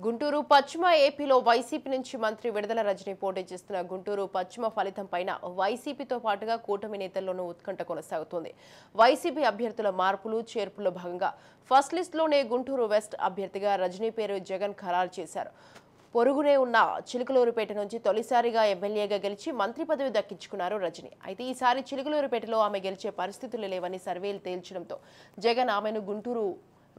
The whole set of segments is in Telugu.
గుంటూరు పశ్చిమ ఏపీలో వైసీపీ నుంచి మంత్రి విడుదల రజని పోటీ చేస్తున్న గుంటూరు పశ్చిమ ఫలితం పైన వైసీపీతో పాటుగా కూటమి నేతల్లోనూ ఉత్కంఠ కొనసాగుతోంది. వైసీపీ అభ్యర్థుల మార్పులు చేర్పుల్లో భాగంగా ఫస్ట్ లిస్టులోనే గుంటూరు వెస్ట్ అభ్యర్థిగా రజనీ పేరు జగన్ ఖరారు చేశారు. పొరుగునే ఉన్న చిలుకలూరుపేట నుంచి తొలిసారిగా ఎమ్మెల్యేగా గెలిచి మంత్రి పదవి దక్కించుకున్నారు రజని. అయితే ఈసారి చిలుకలూరుపేటలో ఆమె గెలిచే పరిస్థితులు లేవని సర్వేలు తేల్చడంతో జగన్ ఆమెను గుంటూరు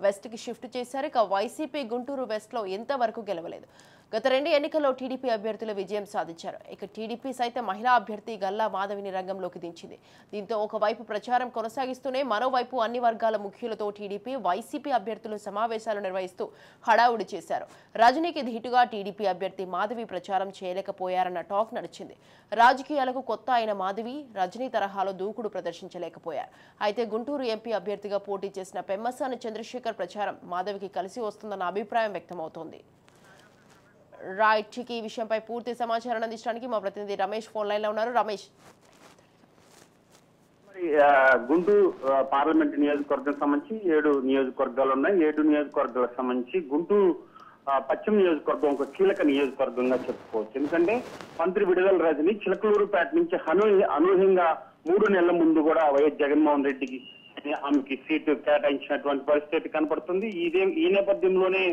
వెస్ట్ కి షిఫ్ట్ చేశారు. ఇక వైసీపీ గుంటూరు వెస్ట్ లో ఎంతవరకు గెలవలేదు. గత 2 ఎన్నికల్లో టీడీపీ అభ్యర్థులు విజయం సాధించారు. ఇక టీడీపీ సైతం మహిళా అభ్యర్థి గల్లా మాధవిని రంగంలోకి దించింది. దీంతో ఒకవైపు ప్రచారం కొనసాగిస్తూనే మరోవైపు అన్ని వర్గాల ముఖ్యులతో టీడీపీ వైసీపీ అభ్యర్థులు సమావేశాలు నిర్వహిస్తూ హడావుడి చేశారు. రజనీకి ధీటుగా టీడీపీ అభ్యర్థి మాధవి ప్రచారం చేయలేకపోయారన్న టాక్ నడిచింది. రాజకీయాలకు కొత్త అయిన మాధవి రజనీ తరహాలో దూకుడు ప్రదర్శించలేకపోయారు. అయితే గుంటూరు ఎంపీ అభ్యర్థిగా పోటీ చేసిన పెమ్మసాని చంద్రశేఖర్ ప్రచారం మాధవికి కలిసి వస్తుందన్న అభిప్రాయం వ్యక్తమవుతోంది. రైట్, ఈ విషయంపై పూర్తి సమాచారం అందించడానికి మా ప్రతినిధి రమేష్ ఫోన్ లైన్ లో ఉన్నారు. రమేష్, గుంటూరు పార్లమెంట్ నియోజకవర్గం సంబంధించి 7 నియోజకవర్గాలు ఉన్నాయి. 7 నియోజకవర్గాలకు సంబంధించి గుంటూరు పశ్చిమ నియోజకవర్గం ఒక కీలక నియోజకవర్గంగా చెప్పుకోవచ్చు. ఎందుకంటే మంత్రి విడుదల రజని చిలకలూరుపేట నుంచి అనూహ్యంగా 3 నెలల ముందు కూడా వైఎస్ జగన్మోహన్ రెడ్డికి ఆమెకి సీటు కేటాయించినటువంటి పరిస్థితి కనపడుతుంది. ఈ నేపథ్యంలోనే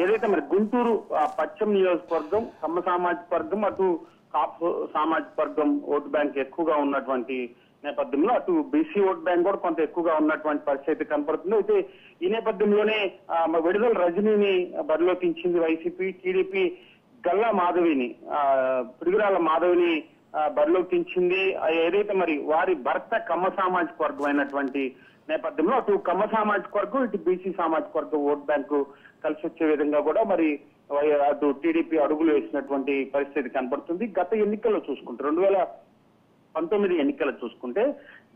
ఏదైతే మరి గుంటూరు పశ్చిమ నియోజకవర్గం కమ్మ సామాజిక వర్గం, అటు కాపు సామాజిక వర్గం ఓటు బ్యాంక్ ఎక్కువగా ఉన్నటువంటి నేపథ్యంలో అటు బీసీ ఓటు బ్యాంక్ కూడా కొంత ఎక్కువగా ఉన్నటువంటి పరిస్థితి కనపడుతుంది. అయితే ఈ నేపథ్యంలోనే విడుదల రజనీని బరిలోకించింది వైసీపీ. టీడీపీ గల్లా మాధవిని పిడుగురాల మాధవిని బరిలోకించింది. ఏదైతే మరి వారి భర్త కమ్మ సామాజిక వర్గం అయినటువంటి నేపథ్యంలో అటు కమ్మ సామాజిక వర్గం, ఇటు బీసీ సామాజిక వర్గం ఓట్ బ్యాంకు కలిసి వచ్చే విధంగా కూడా మరి అటు టీడీపీ అడుగులు వేసినటువంటి పరిస్థితి కనపడుతుంది. గత ఎన్నికల్లో చూసుకుంటే 2019 ఎన్నికలు చూసుకుంటే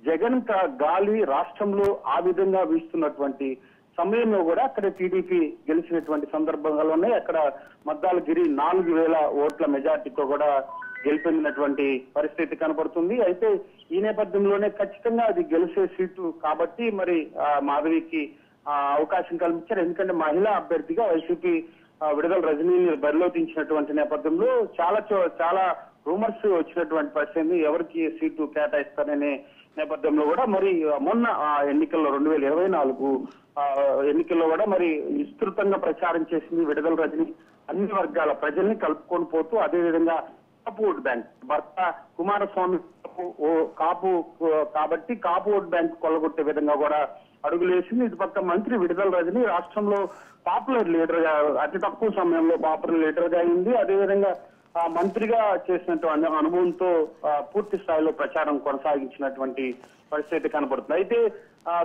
జగన్ గాలి రాష్ట్రంలో ఆ విధంగా వీస్తున్నటువంటి సమయంలో కూడా అక్కడ టీడీపీ గెలిచినటువంటి సందర్భాల్లోనే అక్కడ మద్దాలగిరి 4,000 ఓట్ల మెజార్టీతో కూడా గెలిపినటువంటి పరిస్థితి కనపడుతుంది. అయితే ఈ నేపథ్యంలోనే ఖచ్చితంగా అది గెలిచే సీటు కాబట్టి మరి మాధవికి అవకాశం కల్పించారు. ఎందుకంటే మహిళా అభ్యర్థిగా వైసీపీ విడుదల రజనీని బరిలో దించినటువంటి నేపథ్యంలో చాలా రూమర్స్ వచ్చినటువంటి పరిస్థితి, ఎవరికి సీటు కేటాయిస్తారనే నేపథ్యంలో కూడా మరి మొన్న ఎన్నికల్లో 2024 ఎన్నికల్లో కూడా మరి విస్తృతంగా ప్రచారం చేసింది విడుదల రజని. అన్ని వర్గాల ప్రజల్ని కలుపుకొని పోతూ అదేవిధంగా కాపు ఓట్ బ్యాంక్ భర్త కుమారస్వామి కాపు కాబట్టి కాపు ఓట్ బ్యాంక్ కొల్లగొట్టే విధంగా కూడా అడుగులేసింది. ఇటు పక్క మంత్రి విడుదల రజని రాష్ట్రంలో పాపులర్ లీడర్ గా అతి తక్కువ సమయంలో పాపులర్ లీడర్ గా అయింది. అదేవిధంగా మంత్రిగా చేసినటువంటి అనుభవంతో పూర్తి స్థాయిలో ప్రచారం కొనసాగించినటువంటి పరిస్థితి కనబడుతుంది. అయితే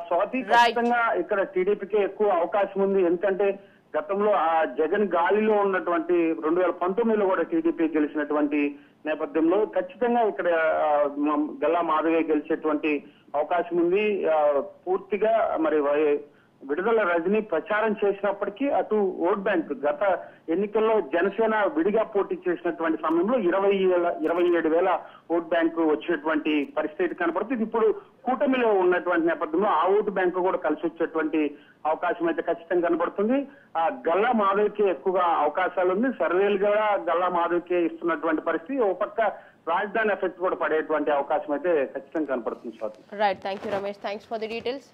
స్వాతి ఖచ్చితంగా ఇక్కడ టీడీపీకే ఎక్కువ అవకాశం ఉంది. ఎందుకంటే గతంలో జగన్ గాలిలో ఉన్నటువంటి 2019లో కూడా టీడీపీ గెలిచినటువంటి నేపథ్యంలో ఖచ్చితంగా ఇక్కడ గల్లా మాధవి గెలిచేటువంటి అవకాశం ఉంది. పూర్తిగా మరి విడుదల రజని ప్రచారం చేసినప్పటికీ అటు ఓట్ బ్యాంక్ గత ఎన్నికల్లో జనసేన విడిగా పోటీ చేసినటువంటి సమయంలో 27,000 ఓట్ బ్యాంకు వచ్చినటువంటి పరిస్థితి కనపడుతుంది. ఇప్పుడు కూటమిలో ఉన్నటువంటి నేపథ్యంలో ఆ ఓటు బ్యాంకు కూడా కలిసి వచ్చేటువంటి అవకాశం అయితే ఖచ్చితంగా కనబడుతుంది. గల్లా మాధవికి ఎక్కువగా అవకాశాలు ఉంది. సర్వేలు కూడా గల్లా మాధవికి ఇస్తున్నటువంటి పరిస్థితి. ఒక పక్క రాజధాని ఎఫెక్ట్ కూడా పడేటువంటి అవకాశం అయితే ఖచ్చితంగా కనపడుతుంది. Right, thank you Ramesh, thanks for the details.